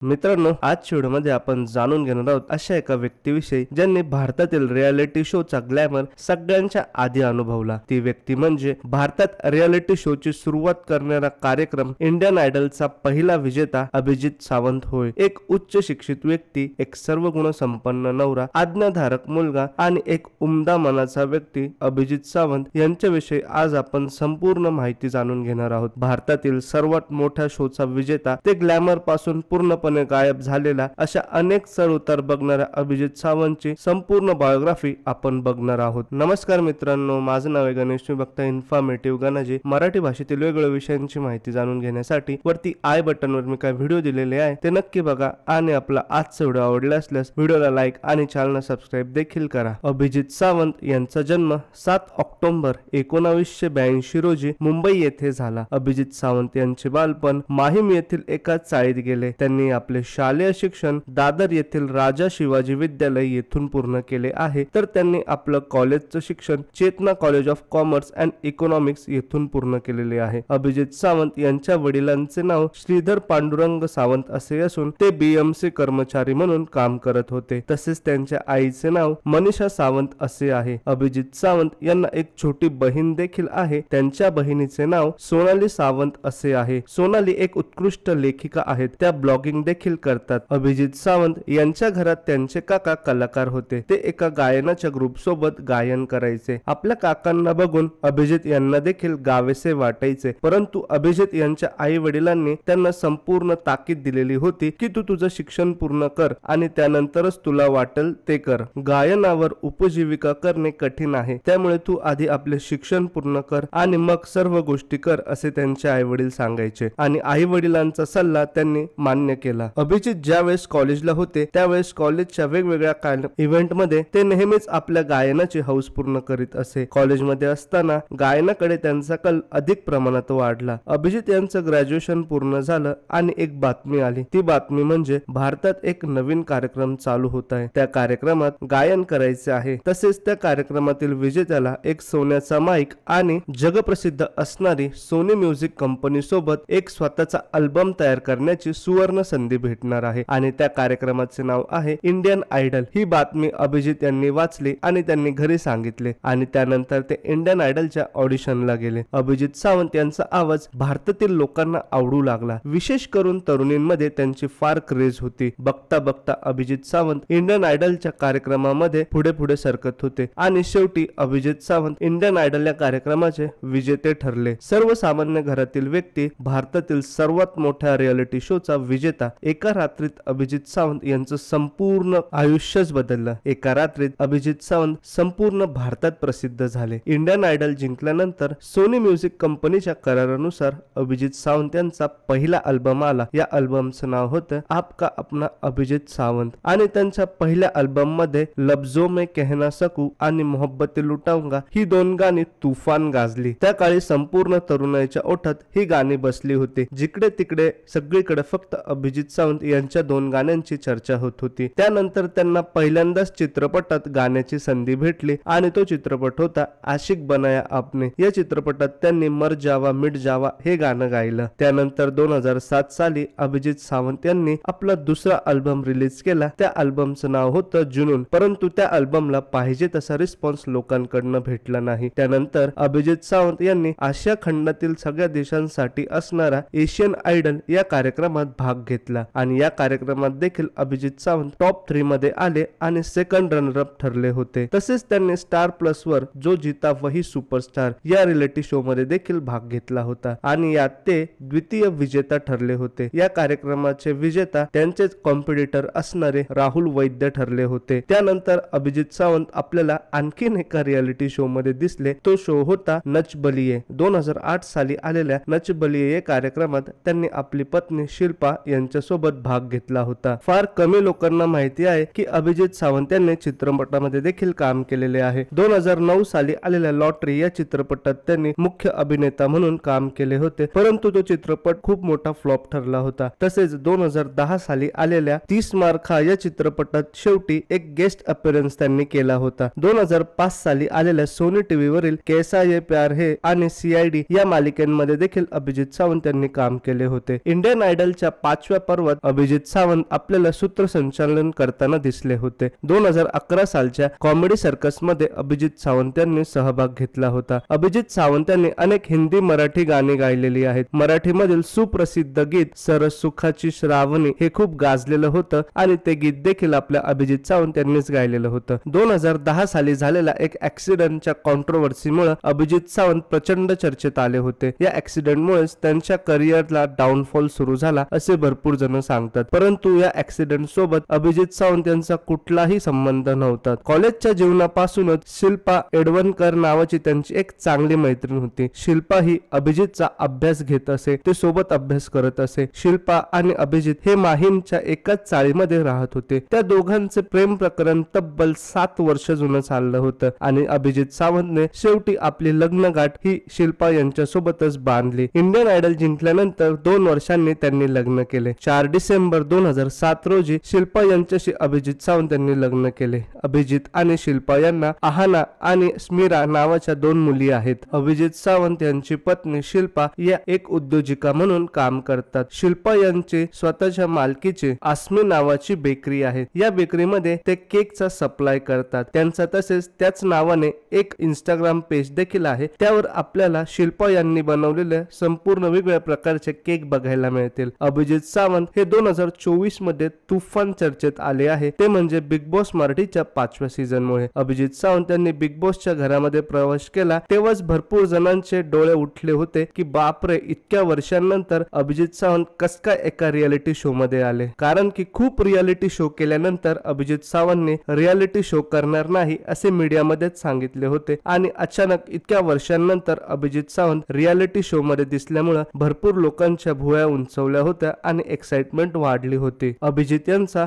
मित्रांनो, आजच्या व्हिडिओमध्ये आपण जाणून घेणार आहोत अशा एका व्यक्तीविषयी ज्यांनी भारतातील रियालिटी शोचा ग्लॅमर सगळ्यांच्या आधी अनुभवला। ती व्यक्ती म्हणजे भारतात रियालिटी शोची सुरुवात करणारा कार्यक्रम इंडियन आयडलचा पहिला विजेता अभिजीत सावंत होय। एक उच्च शिक्षित व्यक्ती, एक सर्वगुण संपन्न नवरा, आज्ञाधारक मुलगा आणि एक उमदा मनाचा व्यक्ती अभिजीत सावंत यांच्याविषयी आज आपण संपूर्ण माहिती जाणून घेणार आहोत। भारतातील सर्वात मोठ्या शोचा विजेता ते ग्लॅमर पासून पूर्णपणे गायब झालेला अशा अनेक चढ उतार बघणाऱ्या अभिजीत सावंतची संपूर्ण बायोग्राफी आपण बघणार आहोत। नमस्कार मित्रांनो, माझं नाव आहे गणेश, तुम्ही बघता इन्फॉर्मेटिव्ह गणाजी। मराठी भाषेतील वेगवेगळ्या विषयांची माहिती जाणून घेण्यासाठी वरती आय बटनवर मी काय व्हिडिओ दिलेले आहे ते नक्की बघा आणि आपला आजचा व्हिडिओ आवडला असल्यास व्हिडिओला लाईक आणि चॅनलला सबस्क्राइब देखील करा। अभिजीत सावंत यांचा जन्म 7 ऑक्टोबर 1982 रोजी मुंबई येथे झाला। अभिजीत सावंत यांचे बालपण माहीम येथील एका चाळीत गेले। त्यांनी आपले शालेय शिक्षण दादर येथील राजा शिवाजी विद्यालय येथून पूर्ण केले आहे, तर त्यांनी आपलं कॉलेजचं शिक्षण Chetana college of commerce and economics येथून पूर्ण केलेले आहे। अभिजीत सावंत यांच्या वडिलांचे नाव श्रीधर पांडुरंग सावंत असे असून ते बीएमसी कर्मचारी म्हणून काम करत होते। तसेच त्यांच्या आईचे नाव मनीषा सावंत असे आहे। अभिजीत सावंत यांना एक छोटी बहीण देखील आहे। त्यांच्या बहिणीचे नाव सोनाली सावंत असे आहे। सोनाली एक उत्कृष्ट लेखिका आहेत, त्या ब्लॉगिंग देखील करतात। अभिजीत सावंत यांच्या घरात त्यांचे काका कलाकार होते, ते एका गायनाच्या ग्रुप सोबत गायन करायचे। आपल्या काकांना बघून अभिजीत यांना देखील गावेसे वाटायचे, परंतु अभिजीत यांच्या आई वडिलांनी त्यांना संपूर्ण ताकीद दिलेली होती की तू तुझं शिक्षण पूर्ण कर आणि त्यानंतरच तुला वाटेल ते कर। गायनावर उपजीविका करणे कठीण आहे, त्यामुळे तू आधी आपले शिक्षण पूर्ण कर आणि मग सर्व गोष्टी कर असे त्यांचे आई वडील सांगायचे आणि आई वडिलांचा सल्ला त्यांनी मान्य केला। अभिजीत ज्यावेळेस कॉलेजला होते त्यावेळेस कॉलेजच्या वेगवेगळ्या इव्हेंट मध्ये ते नेहमीच आपल्या गायनाची हौस पूर्ण करीत असे। कॉलेजमध्ये असताना गायनाकडे त्यांचा कल अधिक प्रमाणात वाढला। अभिजीत यांचं ग्रॅज्युएशन पूर्ण झालं आणि एक बातमी आली। ती बातमी म्हणजे भारतात एक नवीन कार्यक्रम चालू होत आहे, त्या कार्यक्रमात गायन करायचे आहे। तसेच त्या कार्यक्रमातील विजेत्याला एक सोन्याचा माईक आणि जगप्रसिद्ध असणारी सोनी म्युझिक कंपनी सोबत एक स्वतःचा अल्बम तयार करण्याची सुवर्ण संधी भेटणार आहे आणि त्या कार्यक्रमाचे नाव आहे इंडियन आयडल। ही बातमी अभिजीत यांनी वाचली आणि त्यांनी घरी सांगितले आणि त्यानंतर ते इंडियन आयडलच्या ऑडिशनला गेले। अभिजीत सावंत यांचा आवाज भारतातील लोकांना आवडू लागला, विशेष करून तरुणींमध्ये त्यांची फार क्रेज होती। बघता बघता अभिजीत सावंत इंडियन आयडलच्या कार्यक्रमामध्ये पुढे पुढे सरकत होते आणि शेवटी अभिजीत सावंत इंडियन आयडल या कार्यक्रमाचे विजेते ठरले। सर्वसामान्य घरातील व्यक्ती, भारतातील सर्वात मोठ्या रियालिटी शोचा विजेता, एका रात्रीत अभिजीत सावंत यांचं संपूर्ण आयुष्यच बदललं। एका रात्रीत अभिजीत सावंत संपूर्ण भारतात प्रसिद्ध झाले। इंडियन आयडल जिंकल्यानंतर सोनी म्युझिक कंपनीच्या करारानुसार अभिजीत सावंत यांचा पहिला अल्बम आला। या अल्बमचं नाव होतं आपका अपना अभिजीत सावंत आणि त्यांच्या पहिल्या अल्बम मध्ये लफ्जों में कहना सकूं आणि मोहब्बत लुटाऊंगा ही दोन गाणी तुफान गाजली। त्या काळी संपूर्ण तरुणाईच्या ओठात ही गाणी बसली होती। जिकडे तिकडे सगळीकडे फक्त अभिजीत सावंत यांच्या दोन गाण्यांची चर्चा होत होती। त्यानंतर त्यांना पहिल्यांदाच चित्रपटात गाण्याची संधी भेटली आणि तो चित्रपट होता आशिक बनाया आपने। या चित्रपटात त्यांनी मर जावा मिट जावा हे गाणं गायलं। त्यानंतर 2007 साली अभिजीत सावंत यांनी आपला दुसरा अल्बम रिलीज केला। त्या अल्बमचं नाव होतं जुनून, परंतु त्या अल्बमला पाहिजे तसा रिस्पॉन्स लोकांकडून भेटला नाही। त्यानंतर अभिजीत सावंत यांनी आशिया खंडातील सगळ्या देशांसाठी असणारा एशियन आयडल या कार्यक्रमात भाग घेतला आणि या कार्यक्रमात देखील अभिजीत सावंत टॉप 3 मध्ये आले आणि सेकंड रनर अप ठरले होते। तसेच त्यांनी स्टार प्लस वर जो जीता वही सुपरस्टार या रियालिटी शो मध्ये देखील भाग घेतला होता आणि यात ते द्वितीय विजेता ठरले होते। या कार्यक्रमाचे विजेता त्यांचेच कॉम्पिटिटर असणारे राहुल वैद्य ठरले होते। त्यानंतर अभिजीत सावंत आपल्याला आणखीन एका रियालिटी शो मध्ये दिसले, तो शो होता नच बलिये। 2008 साली आलेल्या नच बलिये या कार्यक्रमात त्यांनी आपली पत्नी शिल्पा यांच्यासोबत भाग घेतला होता। फार कमी लोकांना माहिती आहे की अभिजीत सावंत यांनी चित्रपटामध्ये देखील काम केलेले आहे। 2009 साली आलेल्या लॉटरी या चित्रपटात त्यांनी मुख्य अभिनेता म्हणून काम केले होते, परंतु तो चित्रपट खूप मोठा फ्लॉप ठरला होता। तसेच 2010 साली आलेल्या 30 मार खा या चित्रपटात शेवटी एक गेस्ट अपीयरन्स त्यांनी केला होता। 2005 साली आलेल्या सोनी टीव्ही वरील कैसा ये प्यार है आणि सीआयडी या मालिकेमध्ये देखील अभिजीत सावंत यांनी काम केले होते। इंडियन आयडलच्या 5व्या पर्वात अभिजित सावंत आपल्याला सूत्रसंचालन करताना दिसले होते. 2011 सालच्या कॉमेडी सर्कस मध्ये अभिजित सावंत यांनी सहभाग घेतला होता. अभिजित सावंत यांनी अनेक हिंदी मराठी गाणी गायलेली आहेत. मराठीमधील सुप्रसिद्ध गीत सरस सुखाची श्रावणी हे खूप गाजलेलं होतं आणि ते गीत देखील आपल्या अभिजित सावंत यांनीच गायलेलं होतं. 2010 साली झालेल्या एक ऍक्सिडेंटच्या कॉन्ट्रोवर्सीमुळे अभिजित सावंत प्रचंड चर्चेत आले होते. या ऍक्सिडेंटमुळेच त्यांच्या करिअरला डाऊनफॉल सुरू झाला असे भरपूर जण सांगतात. परंतु या ऍक्सिडेंट सोबत अभिजित सावंत यांचा कुठलाही संबंध नव्हता. कॉलेजच्या जीवनापासूनच शिल्पा एडवणकर नावाची त्यांची एक चांगली मैत्रीण होती. शिल्पा ही अभिजितचा अभ्यास घेत असे, ते सोबत अभ्यास करत असे. शिल्पा आणि अभिजित हे माहीमच्या एकाच चाळीमध्ये राहत होते. त्या दोघांचे प्रेम प्रकरण तब्बल 7 वर्ष जुनं चाललं होतं आणि अभिजित सावंतने शेवटी आपली लग्नगाठ ही शिल्पा यांच्या सोबतच बांधली. इंडियन आयडल जिंकल्यानंतर 2 वर्षांनी त्यांनी लग्न केले. 4 डिसेंबर 2007 रोजी शिल्पा यांच्याशी अभिजित सावंत यांनी लग्न केले. अभिजित आणि शिल्पा यांना आहाना आणि स्मिरा नावाच्या 2 मुली आहेत. अभिजित सावंत यांची पत्नी शिल्पा या एक उद्योजिका म्हणून काम करतात. शिल्पा यांची स्वतःच्या मालकीची आस्मी नावाची बेकरी आहे. या बेकरीमध्ये ते केकचा सप्लाय करतात. त्यांचा तसेच त्याच नावाने एक इंस्टाग्राम पेज देखील आहे. त्यावर आपल्याला शिल्पा यांनी बनवलेले संपूर्ण वेगवेगळ्या प्रकारचे केक बघायला मिळतील. अभिजित सावंत हे 2024 मध्ये तुफान चर्चेत आले आहे, ते म्हणजे बिग बॉस मराठीच्या 5व्या सीझनमुळे. अभिजित सावंत यांनी बिग बॉसच्या घरामध्ये प्रवेश केला तेव्हाच भरपूर जणांचे डोळे उठले होते की बापरे, इतक्या वर्षांनंतर अभिजित सावंत कस काय एका रियालिटी शो मध्ये आले. कारण की खूप रियालिटी शो केल्यानंतर अभिजित सावंतने रियालिटी शो करणार नाही असे मीडियामध्येच सांगितले होते आणि अचानक इतक्या वर्षांनंतर अभिजित सावंत रियालिटी शो मध्ये दिसल्यामुळे भरपूर लोकांच्या भुवया उंचवल्या होत्या आणि एक्साइटमेंट वाढली होती. अभिजित सावंत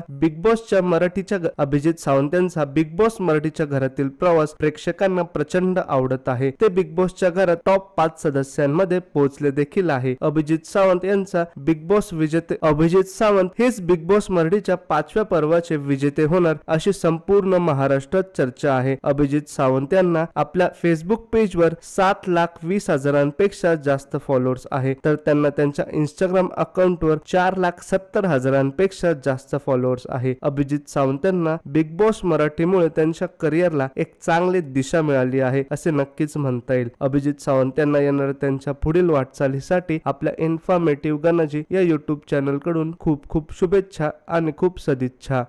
यांचा बिग बॉस मराठीच्या घरातील प्रवास प्रेक्षकांना प्रचंड आवडत आहे. ते बिग बॉसच्या घरात टॉप 5 सदस्यांमध्ये पोहोचले देखील आहे. अभिजित सावंत हेच बिग बॉस मराठीच्या 5व्या पर्वाचे विजेते होणार अशी संपूर्ण महाराष्ट्रात चर्चा आहे. अभिजित सावंत यांना आपल्या फेसबुक पेजवर 7,20,000पेक्षा जास्त फॉलोअर्स आहे, तर त्यांना त्यांच्या इंस्टाग्राम अकाउंटवर 4,70,000पेक्षा जास्त फॉलोअर्स आहे. अभिजित सावंत यांना बिग बॉस मराठीमुळे त्यांच्या करिअरला एक चांगली दिशा मिळाली आहे असे नक्कीच म्हणता येईल. अभिजित सावंत यांना येणाऱ्या त्यांच्या पुढील वाटचालीसाठी आपल्या इन्फॉर्मेटिव्ह गनाजी या युट्यूब चॅनल कडून खूप खूप शुभेच्छा आणि खूप सदिच्छा.